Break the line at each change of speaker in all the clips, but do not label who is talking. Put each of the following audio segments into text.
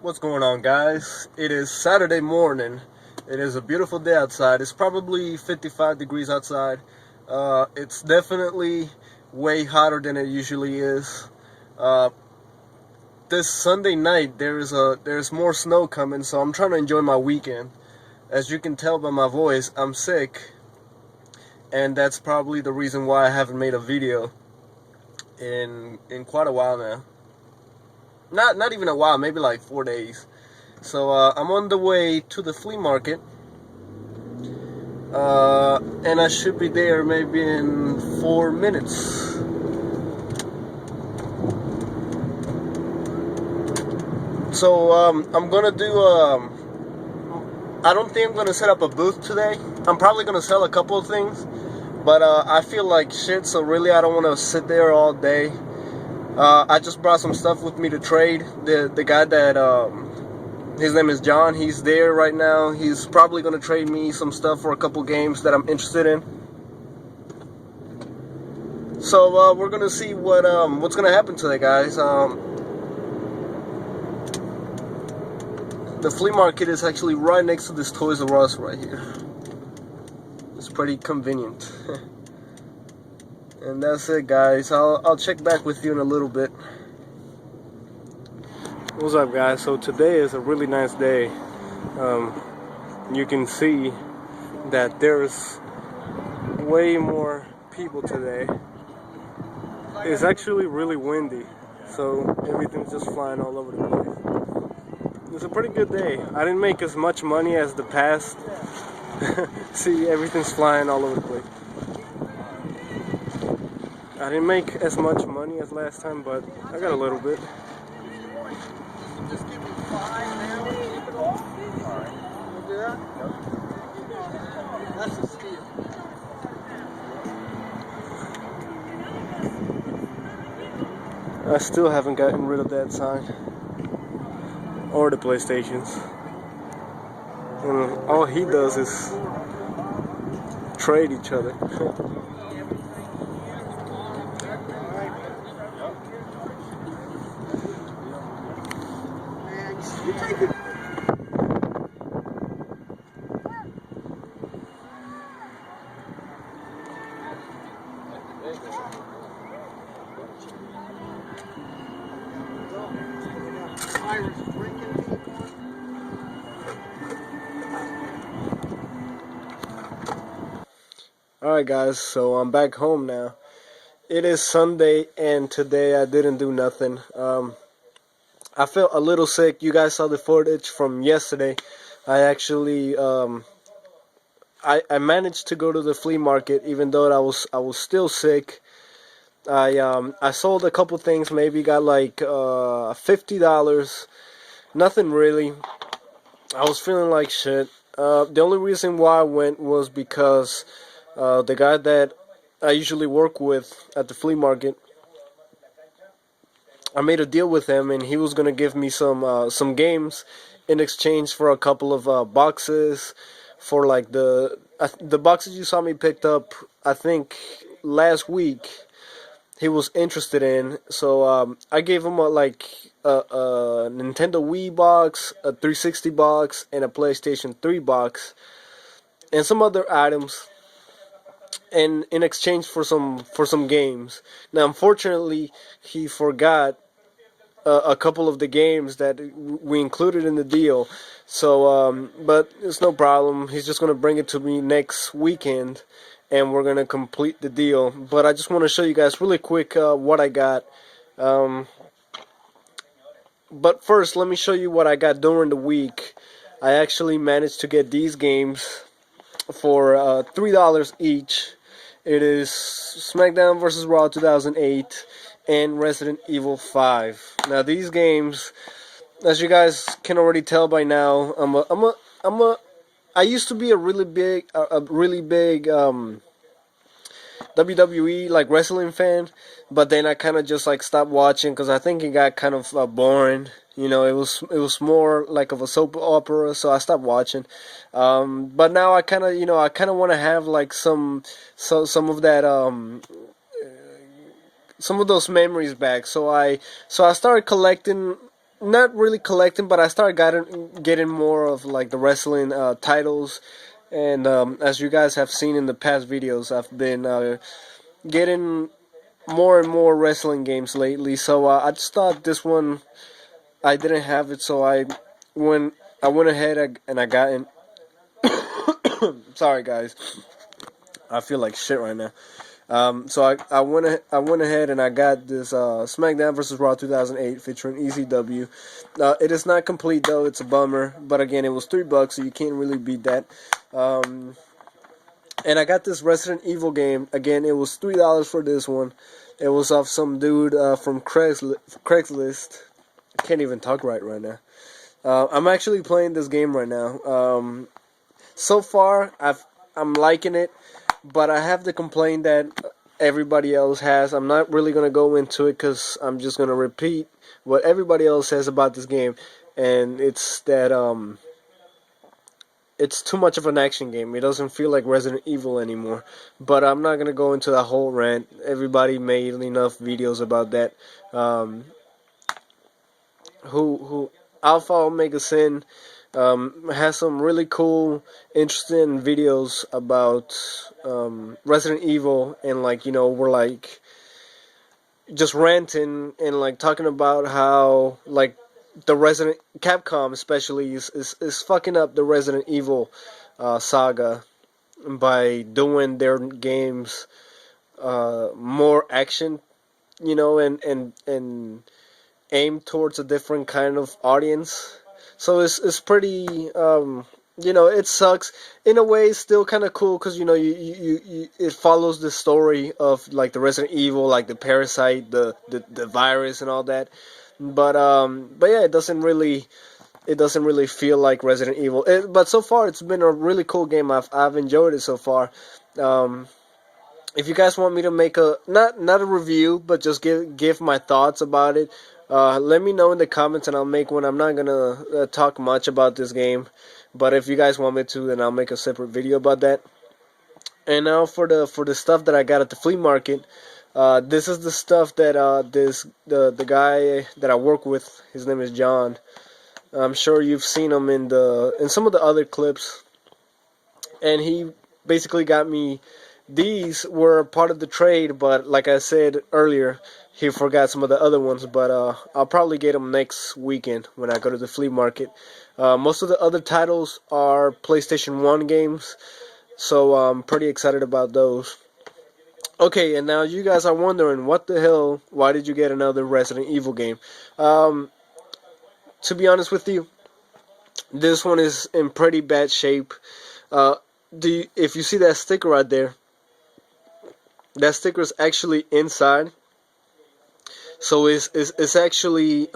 What's going on, guys? It is Saturday morning. It is a beautiful day outside. It's probably 55 degrees outside. It's definitely way hotter than it usually is. Uh, this Sunday night there's more snow coming, so I'm trying to enjoy my weekend. As you can tell by my voice, I'm sick, and that's probably the reason why I haven't made a video in quite a while now. Not even a while, maybe like 4 days. So I'm on the way to the flea market, and I should be there maybe in 4 minutes. So I'm gonna do. I don't think I'm gonna set up a booth today. I'm probably gonna sell a couple of things, but I feel like shit. So really, I don't want to sit there all day. I just brought some stuff with me to trade. The guy that his name is John. He's there right now. He's probably gonna trade me some stuff for a couple games that I'm interested in. So we're gonna see what's gonna happen today, guys. The flea market is actually right next to this Toys R Us right here. It's pretty convenient. And that's it, guys. I'll check back with you in a little bit. What's up, guys? So today is a really nice day. You can see that there's way more people today. It's actually really windy, so everything's just flying all over the place. It's a pretty good day. I didn't make as much money as the past. See, everything's flying all over the place. I didn't make as much money as last time, but I got a little bit.
Just give me 5 now and keep it all. Alright. You do that? Yep. That's a steal.
I still haven't gotten rid of that sign. Or the PlayStations. And all he does is trade each other.
You take it.
Alright, guys, so I'm back home now. It is Sunday, and today I didn't do nothing. I felt a little sick. You guys saw the footage from yesterday. I actually I managed to go to the flea market even though I was still sick. I sold a couple things, maybe got like $50. Nothing really. I was feeling like shit. The only reason why I went was because the guy that I usually work with at the flea market, I made a deal with him, and he was gonna give me some games in exchange for a couple of boxes for like the boxes you saw me picked up. I think last week he was interested in. So I gave him a Nintendo Wii box, a 360 box, and a PlayStation 3 box, and some other items, and in exchange for some games. Now, unfortunately, he forgot a couple of the games that we included in the deal. So, but it's no problem. He's just gonna bring it to me next weekend, and we're gonna complete the deal. But I just want to show you guys really quick what I got. But first, let me show you what I got during the week. I actually managed to get these games for $3 each. It is SmackDown vs. Raw 2008 and Resident Evil 5. Now, these games, as you guys can already tell by now, I used to be a really big WWE like wrestling fan, but then I kind of just like stopped watching because I think it got kind of boring. You know, it was more like of a soap opera, so I stopped watching. But now I kind of want to have like some of that some of those memories back. So I started collecting not really collecting, but I started getting more of like the wrestling titles. And as you guys have seen in the past videos, I've been getting more and more wrestling games lately. So I just thought this one I didn't have it, so when I went ahead and I got in. Sorry guys, I feel like shit right now. So I went ahead and I got this SmackDown vs. Raw 2008 featuring ECW. It is not complete though; it's a bummer. But again, it was $3, so you can't really beat that. Um, and I got this Resident Evil game. Again, it was $3 for this one. It was off some dude from Craigslist. I can't even talk right now. I'm actually playing this game right now. So far, I'm liking it, but I have the complaint that everybody else has. I'm not really gonna go into it because I'm just gonna repeat what everybody else says about this game, and it's that it's too much of an action game. It doesn't feel like Resident Evil anymore. But I'm not gonna go into that whole rant. Everybody made enough videos about that. Um, who Alpha Omega Sin has some really cool, interesting videos about Resident Evil, and like we're like just ranting and like talking about how like the Resident Capcom especially is fucking up the Resident Evil saga by doing their games more action, and aimed towards a different kind of audience. So it's pretty. It sucks in a way. It's still kind of cool because it follows the story of like the Resident Evil, like the parasite, the virus, and all that. But yeah, it doesn't really feel like Resident Evil. But so far, it's been a really cool game. I've enjoyed it so far. Um, if you guys want me to make a not a review, but just give my thoughts about it, let me know in the comments and I'll make one. I'm not gonna talk much about this game, but if you guys want me to, then I'll make a separate video about that. And now for the stuff that I got at the flea market. This is the stuff that the guy that I work with. His name is John. I'm sure you've seen him in some of the other clips, and he basically got me. These were part of the trade, but like I said earlier, he forgot some of the other ones. But I'll probably get them next weekend when I go to the flea market. Most of the other titles are PlayStation 1 games, so I'm pretty excited about those. Okay, and now you guys are wondering, what the hell? Why did you get another Resident Evil game? Um, to be honest with you, this one is in pretty bad shape. Uh, if you see that sticker right there, that sticker is actually inside. So it's actually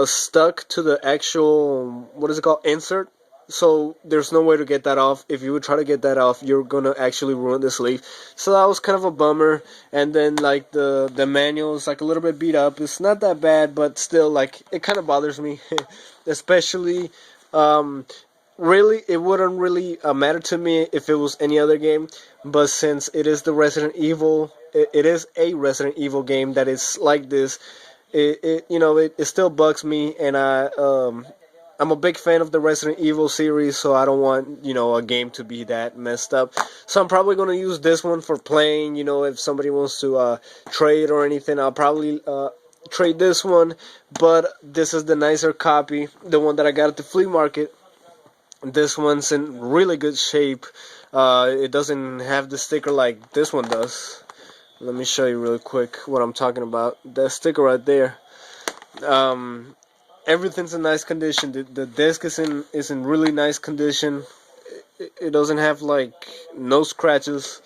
stuck to the actual, what is it called, insert. So there's no way to get that off. If you would try to get that off, you're gonna actually ruin the sleeve. So that was kind of a bummer. And then like the manual is like a little bit beat up. It's not that bad, but still like it kind of bothers me, especially. Um, Really, it wouldn't really matter to me if it was any other game, but since it is the Resident Evil, it is a Resident Evil game that is like this. It still bugs me, and I'm a big fan of the Resident Evil series, so I don't want a game to be that messed up. So I'm probably gonna use this one for playing. If somebody wants to trade or anything, I'll probably trade this one. But this is the nicer copy, the one that I got at the flea market. This one's in really good shape. It doesn't have the sticker like this one does. Let me show you real quick what I'm talking about. That sticker right there. Um, Everything's in nice condition. The disc is in really nice condition. It doesn't have like no scratches.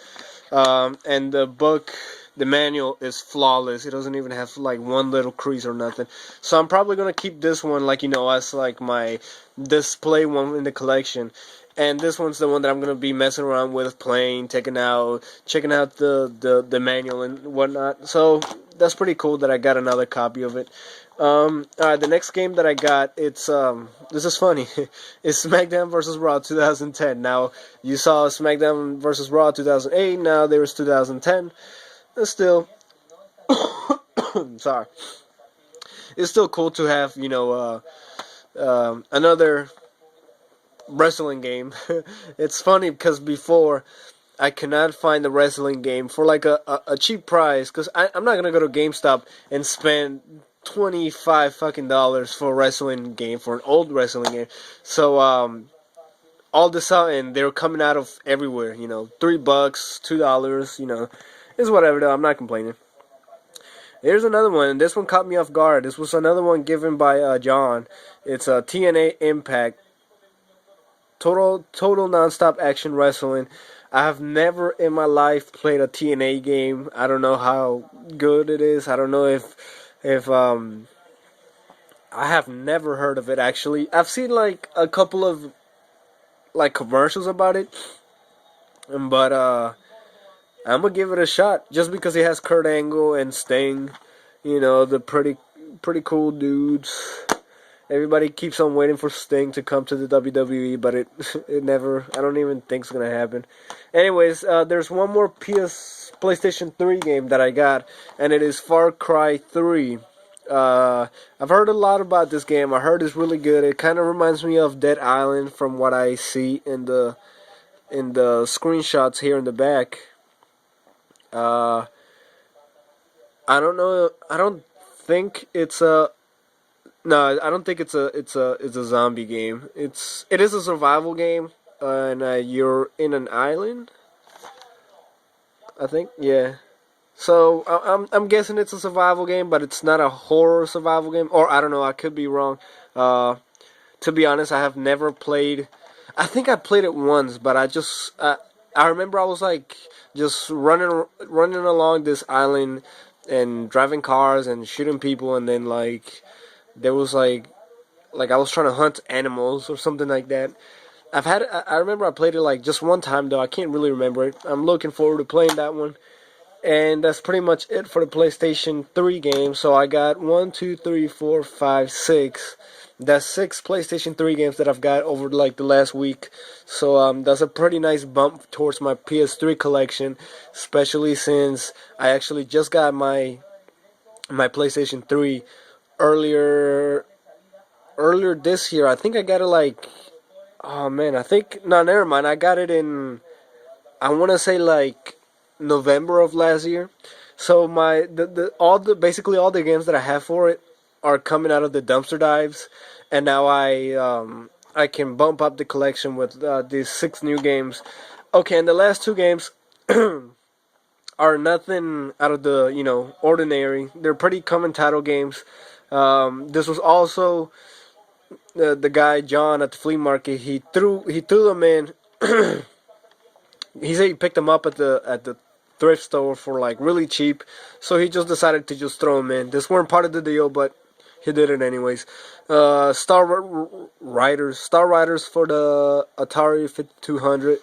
And the book, the manual is flawless. It doesn't even have like one little crease or nothing. So I'm probably gonna keep this one like as like my display one in the collection. And this one's the one that I'm gonna be messing around with, playing, checking out the manual and whatnot. So that's pretty cool that I got another copy of it. Alright, the next game that I got, this is funny. It's SmackDown vs. Raw 2010. Now, you saw SmackDown vs. Raw 2008, now there was 2010. Still, sorry. it's still cool to have another wrestling game. It's funny because before I cannot find the wrestling game for like a cheap price because I'm not gonna go to GameStop and spend $25 fucking dollars for a wrestling game, for an old wrestling game. So all of a sudden they're coming out of everywhere. $3, $2. It's whatever though. I'm not complaining. Here's another one. This one caught me off guard. This was another one given by John. It's a TNA Impact total nonstop action wrestling. I have never in my life played a TNA game. I don't know how good it is. I don't know if I have never heard of it actually. I've seen like a couple of like commercials about it, but I'm gonna give it a shot just because it has Kurt Angle and Sting. The pretty cool dudes. Everybody keeps on waiting for Sting to come to the WWE, but it never. I don't even think it's gonna happen. Anyways, there's one more PlayStation 3 game that I got, and it is Far Cry 3. I've heard a lot about this game. I heard it's really good. It kind of reminds me of Dead Island from what I see in the screenshots here in the back. Uh, I don't know. I don't think it's a. No, I don't think it's a zombie game. It is a survival game, and you're in an island. I think, yeah. So I'm guessing it's a survival game, but it's not a horror survival game. Or I don't know. I could be wrong. Uh, to be honest, I have never played. I think I played it once, but I remember I was like just running along this island and driving cars and shooting people, and then like there was like I was trying to hunt animals or something like that. I remember I played it like just one time though. I can't really remember it. I'm looking forward to playing that one. And that's pretty much it for the PlayStation 3 games. So I got 1, 2, 3, 4, 5, 6. That's 6 PlayStation 3 games that I've got over like the last week. So that's a pretty nice bump towards my PS3 collection, especially since I actually just got my PlayStation 3 earlier earlier this year. I think I got it like, oh man, I think no, never mind. I got it in, I want to say like November of last year. So basically all the games that I have for it are coming out of the dumpster dives, and now I can bump up the collection with these 6 new games. Okay, and the last 2 games are nothing out of the ordinary. They're pretty common title games. This was also the guy John at the flea market. He threw them in. He said he picked them up at the thrift store for like really cheap, so he just decided to just throw them in. This weren't part of the deal, but he did it anyways. Star Riders for the Atari 5200.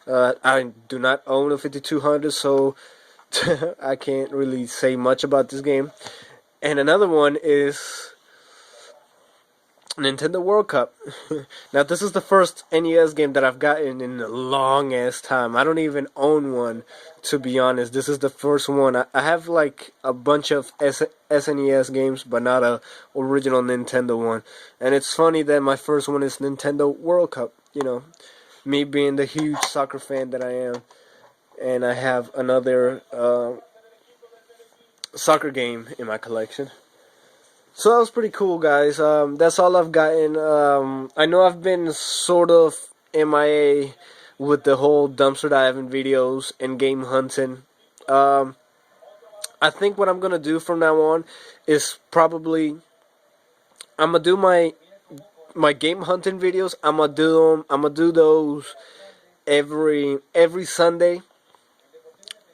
I do not own a 5200, so I can't really say much about this game. And another one is Nintendo World Cup. Now, this is the first NES game that I've gotten in a long ass time. I don't even own one, to be honest. This is the first one. I have like a bunch of SNES games, but not a original Nintendo one. And it's funny that my first one is Nintendo World Cup. Me being the huge soccer fan that I am, and I have another soccer game in my collection. So that was pretty cool, guys. That's all I've gotten. I know I've been sort of MIA with the whole dumpster diving videos and game hunting. I think what I'm gonna do from now on is probably I'm gonna do my game hunting videos. I'm gonna do them. I'm gonna do those every Sunday.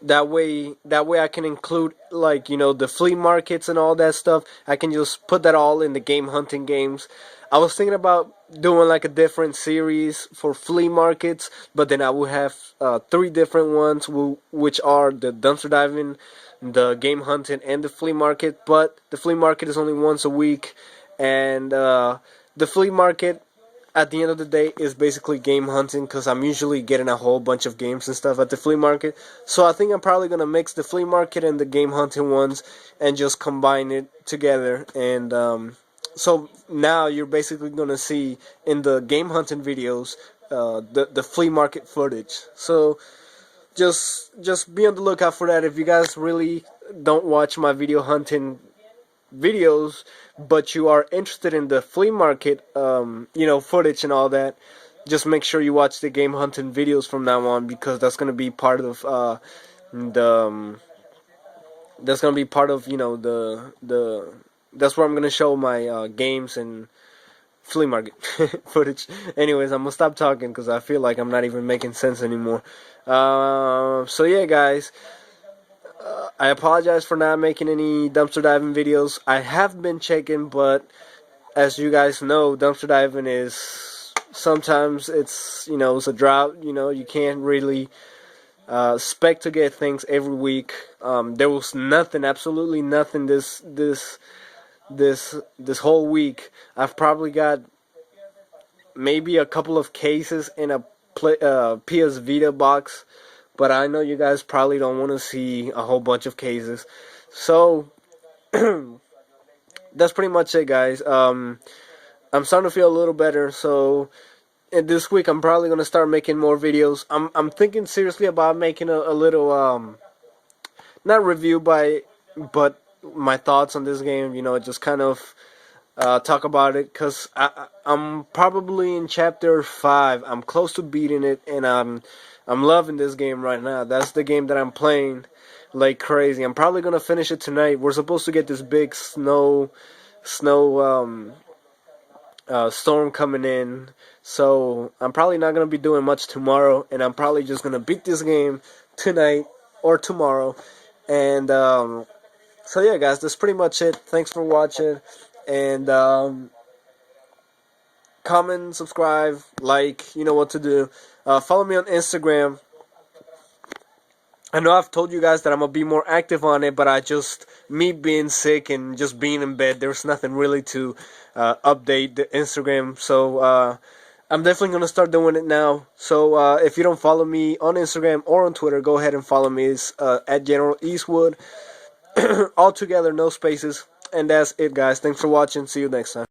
That way I can include like the flea markets and all that stuff. I can just put that all in the game hunting games. I was thinking about doing like a different series for flea markets, but then I would have 3 different ones, which are the dumpster diving, the game hunting, and the flea market. But the flea market is only once a week, and the flea market at the end of the day is basically game hunting, because I'm usually getting a whole bunch of games and stuff at the flea market. So I think I'm probably gonna mix the flea market and the game hunting ones and just combine it together. And so now you're basically gonna see in the game hunting videos the flea market footage. So just be on the lookout for that. If you guys really don't watch my video hunting videos, but you are interested in the flea market, footage and all that, just make sure you watch the game hunting videos from now on, because that's gonna be part of the that's gonna be part of the that's where I'm gonna show my games and flea market footage. Anyways, I'm gonna stop talking because I feel like I'm not even making sense anymore. So yeah, guys, I apologize for not making any dumpster diving videos. I have been checking, but as you guys know, dumpster diving is sometimes it's a drought. You can't really expect to get things every week. There was nothing, absolutely nothing this whole week. I've probably got maybe a couple of cases in a PS Vita box, but I know you guys probably don't want to see a whole bunch of cases. So that's pretty much it, guys. I'm starting to feel a little better, so this week I'm probably gonna start making more videos. I'm thinking seriously about making a little not review but my thoughts on this game. Just kind of talk about it, because I'm probably in chapter 5. I'm close to beating it, and I'm loving this game right now. That's the game that I'm playing like crazy. I'm probably gonna finish it tonight. We're supposed to get this big snow storm coming in, so I'm probably not gonna be doing much tomorrow, and I'm probably just gonna beat this game tonight or tomorrow. And so yeah, guys, that's pretty much it. Thanks for watching, and comment, subscribe, like, you know what to do. Follow me on Instagram. I know I've told you guys that I'm gonna be more active on it, but me being sick and just being in bed, there's nothing really to update the Instagram. So I'm definitely gonna start doing it now. So if you don't follow me on Instagram or on Twitter, go ahead and follow me. It's at GeneralEastwood, all together, no spaces. And that's it, guys. Thanks for watching. See you next time.